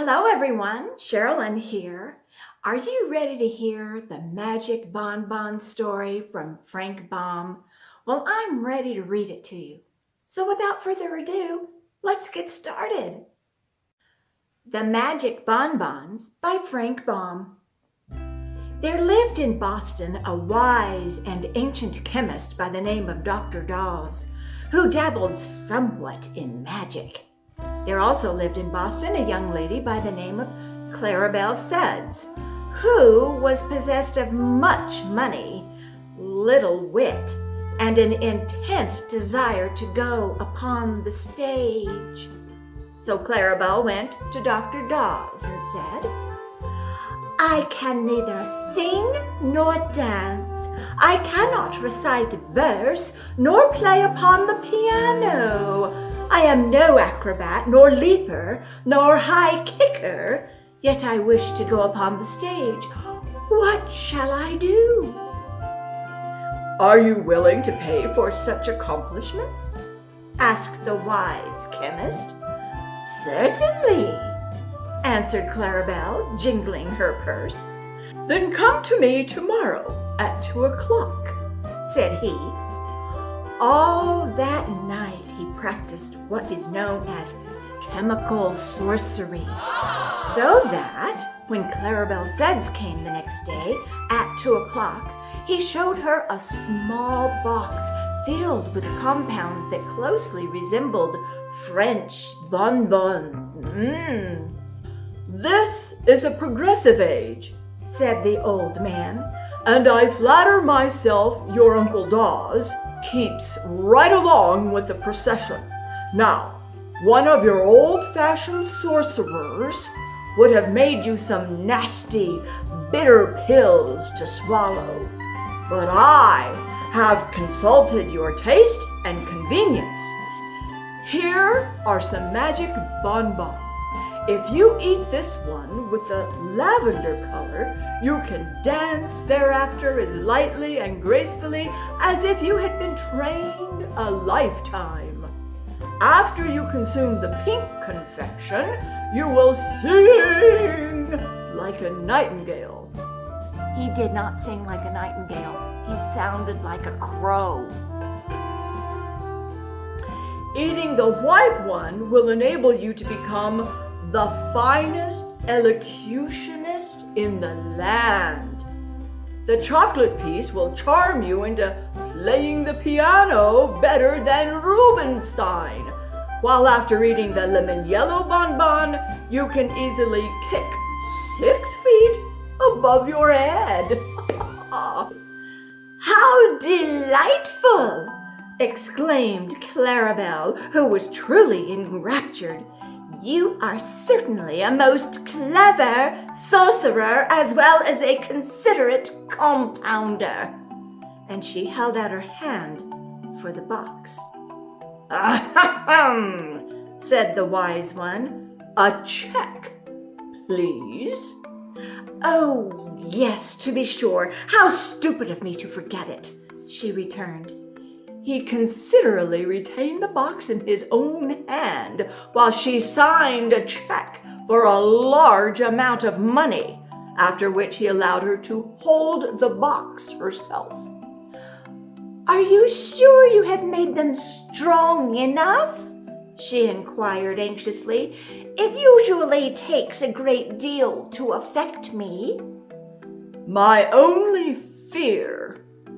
Hello everyone, Sherlynn here. Are you ready to hear the magic bonbon story from Frank Baum? Well, I'm ready to read it to you. So without further ado, let's get started. The Magic Bonbons by Frank Baum. There lived in Boston a wise and ancient chemist by the name of Dr. Dawes, who dabbled somewhat in magic. There also lived in Boston a young lady by the name of Clarabelle Suds, who was possessed of much money, little wit, and an intense desire to go upon the stage. So Clarabelle went to Dr. Dawes and said, "I can neither sing nor dance. I cannot recite verse nor play upon the piano. I am no acrobat, nor leaper, nor high kicker, yet I wish to go upon the stage. What shall I do?" "Are you willing to pay for such accomplishments?" asked the wise chemist. "Certainly," answered Clarabelle, jingling her purse. "Then come to me tomorrow at 2:00, said he. All that night he practiced what is known as chemical sorcery, so that when Clarabelle Suds came the next day at 2:00, he showed her a small box filled with compounds that closely resembled French bonbons. "This is a progressive age," said the old man, "and I flatter myself your Uncle Dawes keeps right along with the procession. Now, one of your old-fashioned sorcerers would have made you some nasty, bitter pills to swallow. But I have consulted your taste and convenience. Here are some magic bonbons. If you eat this one with the lavender color, you can dance thereafter as lightly and gracefully as if you had been trained a lifetime. After you consume the pink confection, you will sing like a nightingale." He did not sing like a nightingale. He sounded like a crow. "Eating the white one will enable you to become the finest elocutionist in the land. The chocolate piece will charm you into playing the piano better than Rubinstein, while after eating the lemon yellow bonbon, you can easily kick 6 feet above your head." "How delightful!" exclaimed Clarabelle, who was truly enraptured. "You are certainly a most clever sorcerer as well as a considerate compounder." And she held out her hand for the box. "Ahem," said the wise one. "A check, please." "Oh, yes, to be sure. How stupid of me to forget it," she returned. He considerately retained the box in his own hand while she signed a check for a large amount of money, after which he allowed her to hold the box herself. "Are you sure you have made them strong enough?" she inquired anxiously. "It usually takes a great deal to affect me." "My only fear,"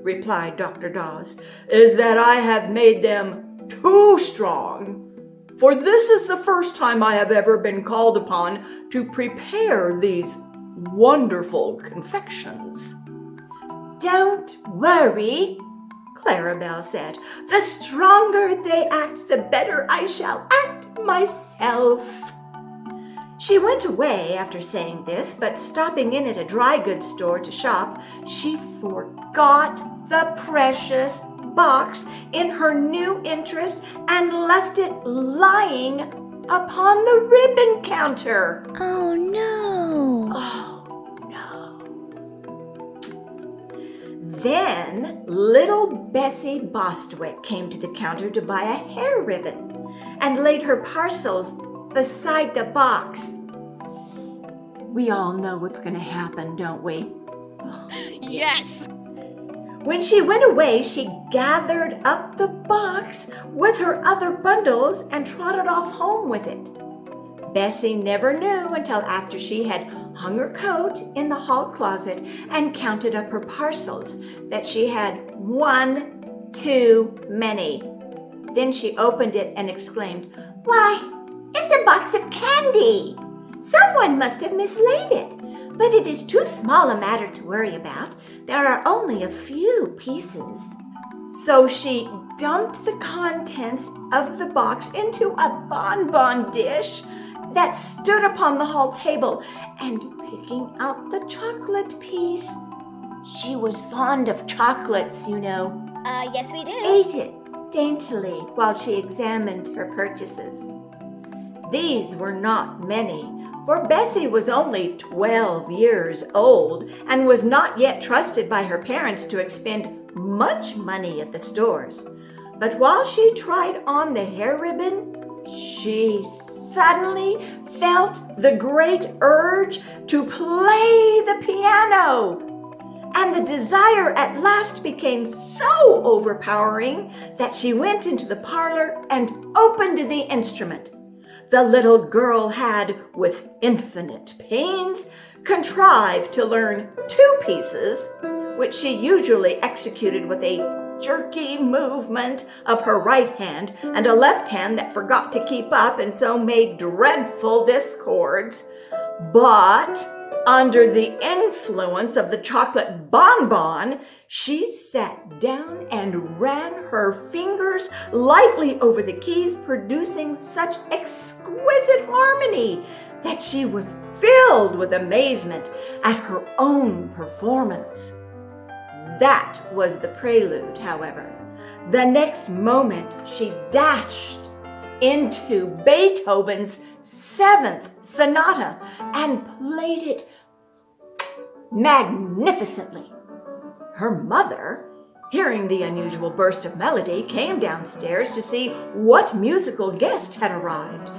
replied Dr. Dawes, "is that I have made them too strong, for this is the first time I have ever been called upon to prepare these wonderful confections." "Don't worry," Clarabelle said. "The stronger they act, the better I shall act myself." She went away after saying this, but stopping in at a dry goods store to shop, she forgot the precious box in her new interest and left it lying upon the ribbon counter. Oh no! Oh no! Then little Bessie Bostwick came to the counter to buy a hair ribbon and laid her parcels beside the box. We all know what's going to happen, don't we? Yes! When she went away, she gathered up the box with her other bundles and trotted off home with it. Bessie never knew until after she had hung her coat in the hall closet and counted up her parcels that she had one too many. Then she opened it and exclaimed, "Why, it's a box of candy! Someone must have mislaid it, but it is too small a matter to worry about. There are only a few pieces." So she dumped the contents of the box into a bonbon dish that stood upon the hall table, and picking out the chocolate piece — she was fond of chocolates, you know — Yes we do. ate it daintily while she examined her purchases. These were not many, for Bessie was only 12 years old and was not yet trusted by her parents to expend much money at the stores. But while she tried on the hair ribbon, she suddenly felt the great urge to play the piano. And the desire at last became so overpowering that she went into the parlor and opened the instrument. The little girl had, with infinite pains, contrived to learn 2 pieces, which she usually executed with a jerky movement of her right hand and a left hand that forgot to keep up and so made dreadful discords. But under the influence of the chocolate bonbon, she sat down and ran her fingers lightly over the keys, producing such exquisite harmony that she was filled with amazement at her own performance. That was the prelude, however. The next moment, she dashed into Beethoven's 7th Sonata and played it magnificently. Her mother, hearing the unusual burst of melody, came downstairs to see what musical guest had arrived.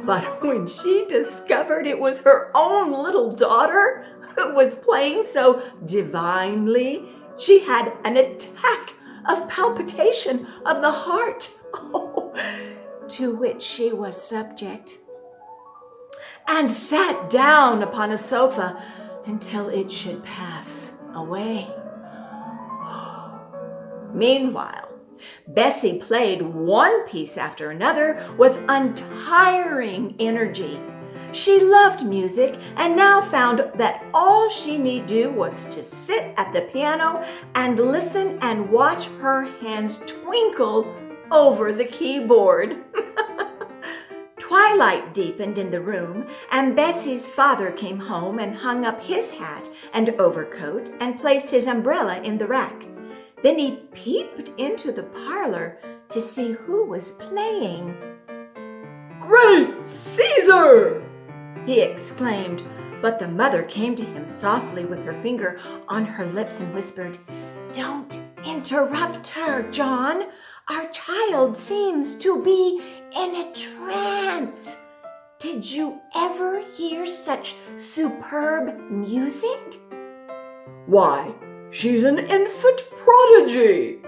But when she discovered it was her own little daughter who was playing so divinely, she had an attack of palpitation of the heart, to which she was subject, and sat down upon a sofa until it should pass away. Meanwhile, Bessie played one piece after another with untiring energy. She loved music and now found that all she need do was to sit at the piano and listen and watch her hands twinkle over the keyboard. Twilight deepened in the room, and Bessie's father came home and hung up his hat and overcoat and placed his umbrella in the rack. Then he peeped into the parlor to see who was playing. "Great Caesar!" he exclaimed, but the mother came to him softly with her finger on her lips and whispered, "Don't interrupt her, John. Our child seems to be in a trance. Did you ever hear such superb music?" "Why, she's an infant prodigy!"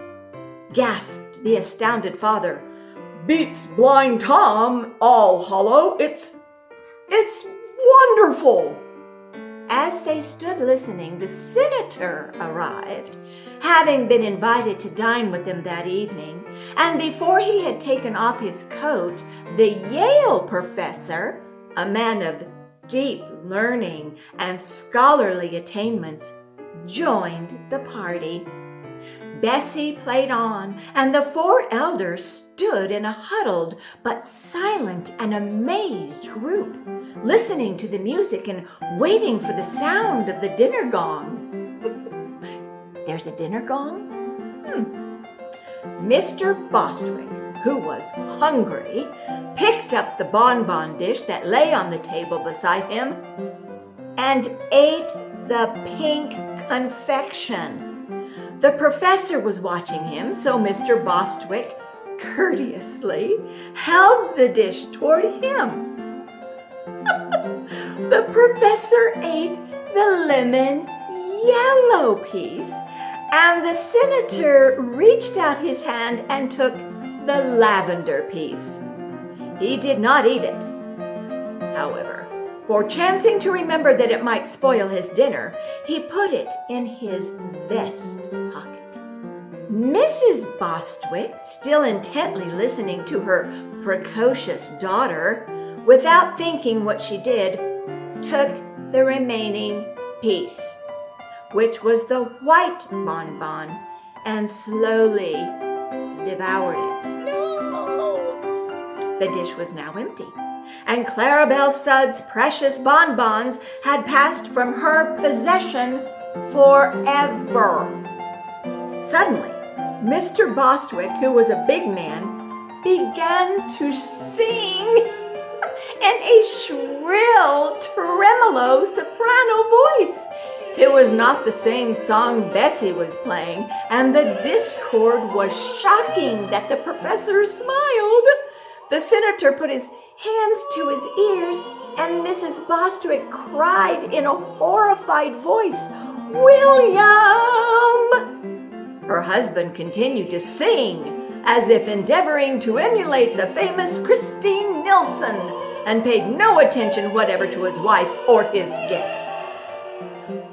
gasped the astounded father. "Beats Blind Tom all hollow. It's wonderful!" As they stood listening, the senator arrived, having been invited to dine with them that evening, and before he had taken off his coat, the Yale professor, a man of deep learning and scholarly attainments, joined the party. Bessie played on, and the 4 elders stood in a huddled but silent and amazed group, listening to the music and waiting for the sound of the dinner gong. There's a dinner gong? Mr. Bostwick, who was hungry, picked up the bonbon dish that lay on the table beside him and ate the pink confection. The professor was watching him, so Mr. Bostwick courteously held the dish toward him. The professor ate the lemon yellow piece, and the senator reached out his hand and took the lavender piece. He did not eat it, however, for chancing to remember that it might spoil his dinner, he put it in his vest pocket. Mrs. Bostwick, still intently listening to her precocious daughter, without thinking what she did, took the remaining piece, which was the white bonbon, and slowly devoured it. The dish was now empty, and Clarabelle Sudd's precious bonbons had passed from her possession forever. Suddenly, Mr. Bostwick, who was a big man, began to sing in a shrill, tremolo soprano voice. It was not the same song Bessie was playing, and the discord was shocking that the professor smiled. The senator put his hands to his ears, and Mrs. Bostwick cried in a horrified voice, "William!" Her husband continued to sing, as if endeavoring to emulate the famous Christine Nilsson, and paid no attention whatever to his wife or his guests.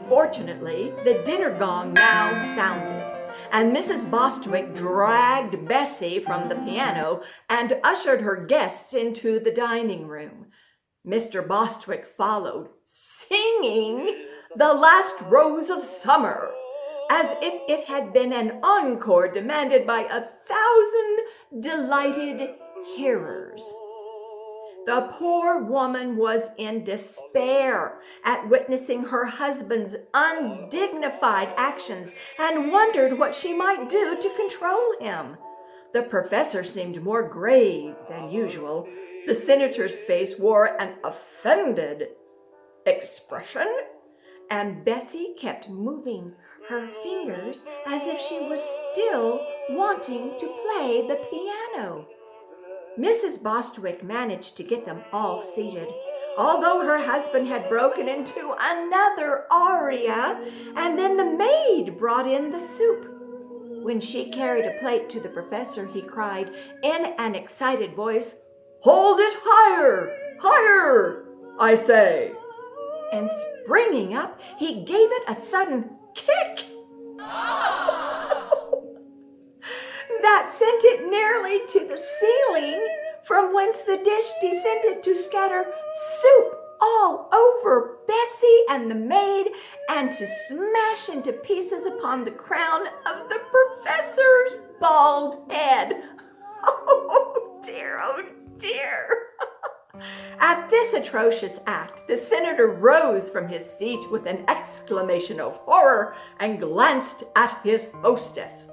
Fortunately, the dinner gong now sounded, and Mrs. Bostwick dragged Bessie from the piano and ushered her guests into the dining room. Mr. Bostwick followed, singing "The Last Rose of Summer," as if it had been an encore demanded by 1,000 delighted hearers. The poor woman was in despair at witnessing her husband's undignified actions and wondered what she might do to control him. The professor seemed more grave than usual. The senator's face wore an offended expression, and Bessie kept moving her fingers as if she was still wanting to play the piano. Mrs. Bostwick managed to get them all seated, although her husband had broken into another aria, and then the maid brought in the soup. When she carried a plate to the professor, he cried in an excited voice, "Hold it higher, higher, I say!" And springing up, he gave it a sudden kick that sent it nearly to the ceiling, from whence the dish descended to scatter soup all over Bessie and the maid, and to smash into pieces upon the crown of the professor's bald head. Oh dear, oh dear. At this atrocious act, the senator rose from his seat with an exclamation of horror and glanced at his hostess.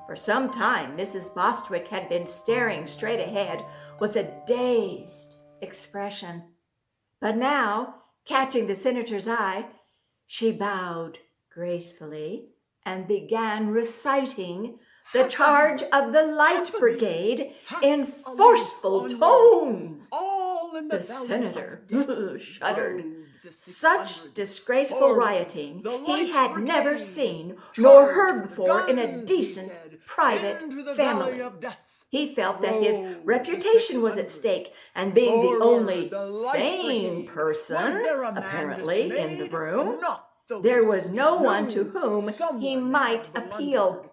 For some time, Mrs. Bostwick had been staring straight ahead with a dazed expression. But now, catching the senator's eye, she bowed gracefully and began reciting the charge of the Light Brigade in forceful tones. The senator shuddered. Such disgraceful rioting he had never seen nor heard before in a decent, private family. He felt that his reputation was at stake, and being the only sane person, apparently, in the room, there was no one to whom he might appeal.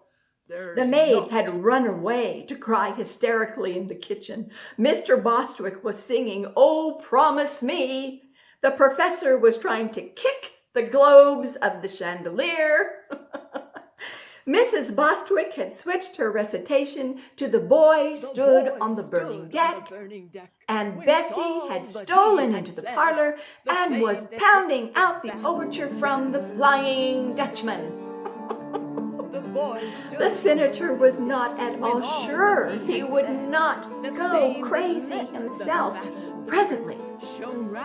The maid had run away to cry hysterically in the kitchen. Mr. Bostwick was singing, "Oh, Promise Me." The professor was trying to kick the globes of the chandelier. Mrs. Bostwick had switched her recitation to "The Boy Stood on the Burning Deck," and Bessie had stolen into the parlor and was pounding out the overture from "The Flying Dutchman." The senator was not at all sure he would not go crazy himself presently.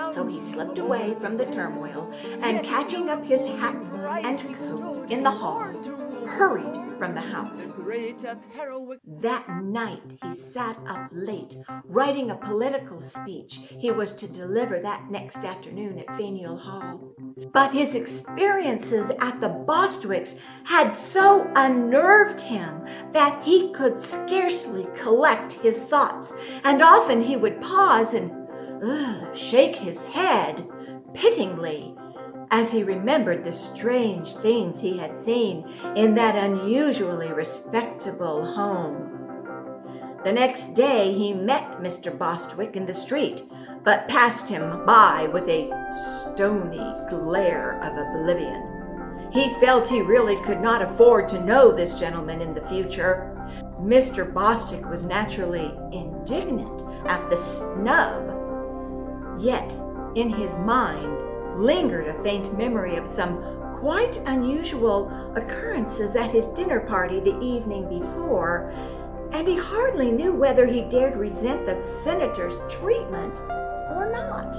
So he slipped away from the turmoil, and catching up his hat and coat in the hall, hurried from the house. The great of heroic. That night, he sat up late, writing a political speech he was to deliver that next afternoon at Faneuil Hall. But his experiences at the Bostwicks had so unnerved him that he could scarcely collect his thoughts, and often he would pause and shake his head pityingly as he remembered the strange things he had seen in that unusually respectable home. The next day he met Mr. Bostwick in the street, but passed him by with a stony glare of oblivion. He felt he really could not afford to know this gentleman in the future. Mr. Bostwick was naturally indignant at the snub, yet in his mind lingered a faint memory of some quite unusual occurrences at his dinner party the evening before, and he hardly knew whether he dared resent the senator's treatment or not.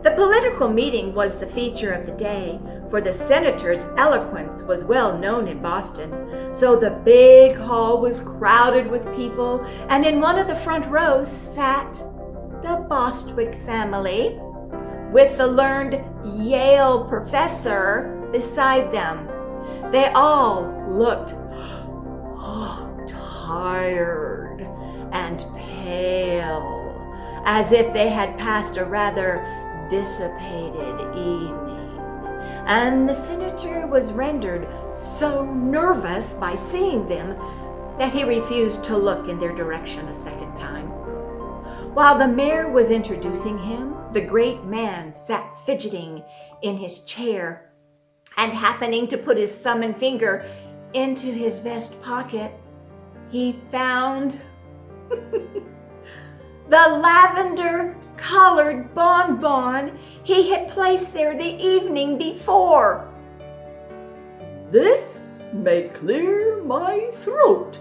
The political meeting was the feature of the day, for the senator's eloquence was well known in Boston. So the big hall was crowded with people, and in one of the front rows sat the Bostwick family, with the learned Yale professor beside them. They all looked tired and pale, as if they had passed a rather dissipated evening. And the senator was rendered so nervous by seeing them that he refused to look in their direction a second time. While the mayor was introducing him, the great man sat fidgeting in his chair, and happening to put his thumb and finger into his vest pocket, he found the lavender-colored bonbon he had placed there the evening before. "This may clear my throat,"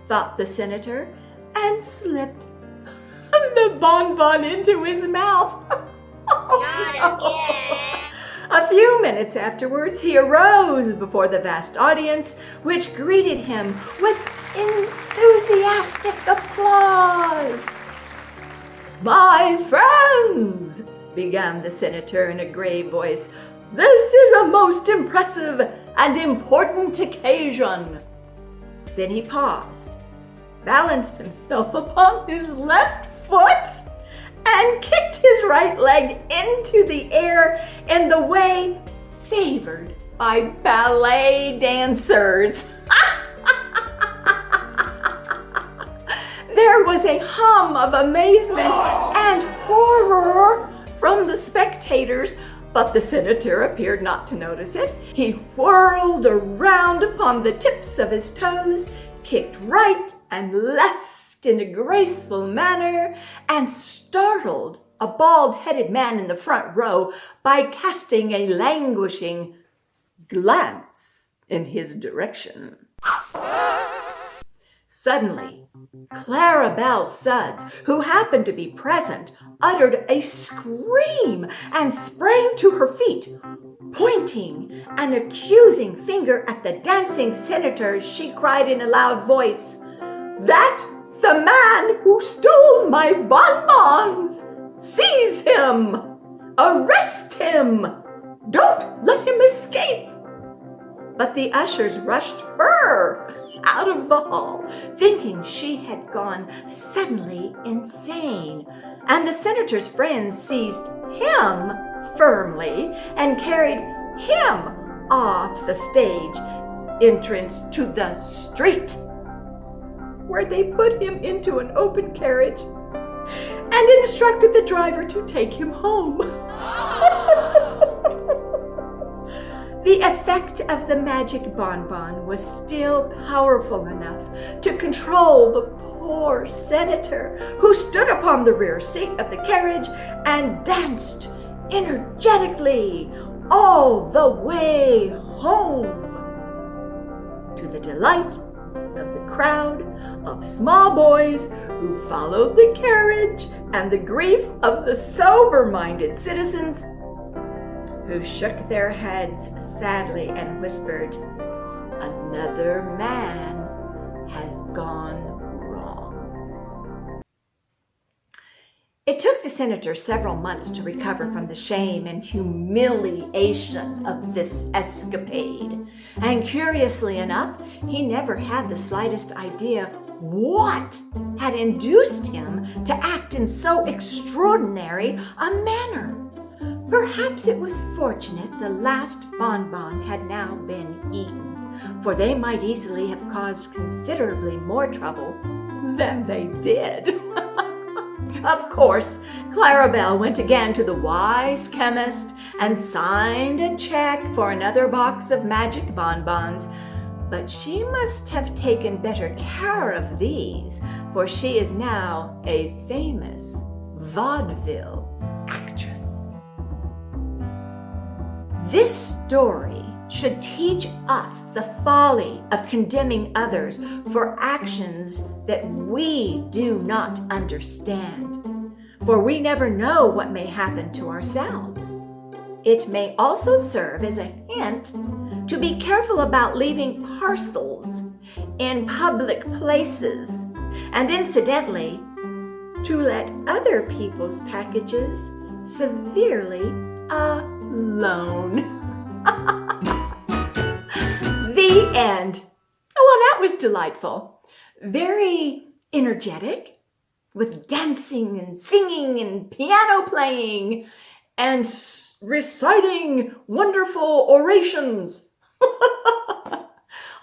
thought the senator, and slipped the bonbon into his mouth. Not again. A few minutes afterwards, he arose before the vast audience, which greeted him with enthusiastic applause. "My friends," began the senator in a grave voice, "this is a most impressive and important occasion." Then he paused, balanced himself upon his left foot, and kicked his right leg into the air in the way favored by ballet dancers. There was a hum of amazement and horror from the spectators, but the senator appeared not to notice it. He whirled around upon the tips of his toes, kicked right and left in a graceful manner, and startled a bald-headed man in the front row by casting a languishing glance in his direction. Suddenly, Clarabelle Sudds, who happened to be present, uttered a scream and sprang to her feet. Pointing an accusing finger at the dancing senator, she cried in a loud voice, "That's the man who stole my bonbons! Seize him! Arrest him! Don't let him escape!" But the ushers rushed her out of the hall, thinking she had gone suddenly insane, and the senator's friends seized him firmly and carried him off the stage entrance to the street, where they put him into an open carriage and instructed the driver to take him home. The effect of the magic bonbon was still powerful enough to control the poor senator, who stood upon the rear seat of the carriage and danced energetically all the way home, to the delight of the crowd of small boys who followed the carriage, and the grief of the sober-minded citizens who shook their heads sadly and whispered, another man has gone wrong. It took the senator several months to recover from the shame and humiliation of this escapade. And curiously enough, he never had the slightest idea what had induced him to act in so extraordinary a manner. Perhaps it was fortunate the last bonbon had now been eaten, for they might easily have caused considerably more trouble than they did. Of course, Clarabelle went again to the wise chemist and signed a check for another box of magic bonbons, but she must have taken better care of these, for she is now a famous vaudeville actress. This story should teach us the folly of condemning others for actions that we do not understand, for we never know what may happen to ourselves. It may also serve as a hint to be careful about leaving parcels in public places, and incidentally, to let other people's packages severely alone. The end. Well, that was delightful. Very energetic, with dancing and singing and piano playing and reciting wonderful orations.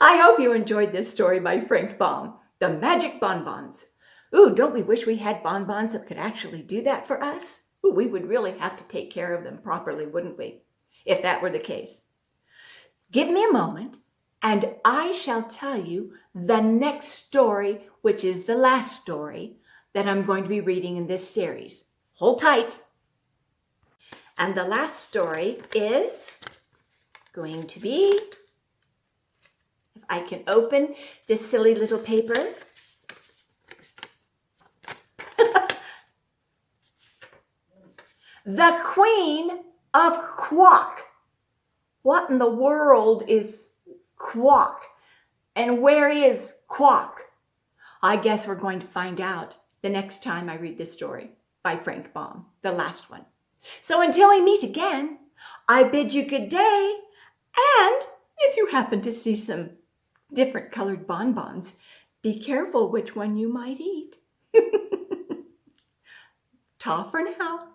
I hope you enjoyed this story by Frank Baum, The Magic Bonbons. Ooh, don't we wish we had bonbons that could actually do that for us? Ooh, we would really have to take care of them properly, wouldn't we, if that were the case? Give me a moment, and I shall tell you the next story, which is the last story that I'm going to be reading in this series. Hold tight. And the last story is going to be, if I can open this silly little paper. The Queen of Quack. What in the world is Quack? And where is Quack? I guess we're going to find out the next time I read this story by Frank Baum, the last one. So until we meet again, I bid you good day. And if you happen to see some different colored bonbons, be careful which one you might eat. Ta for now.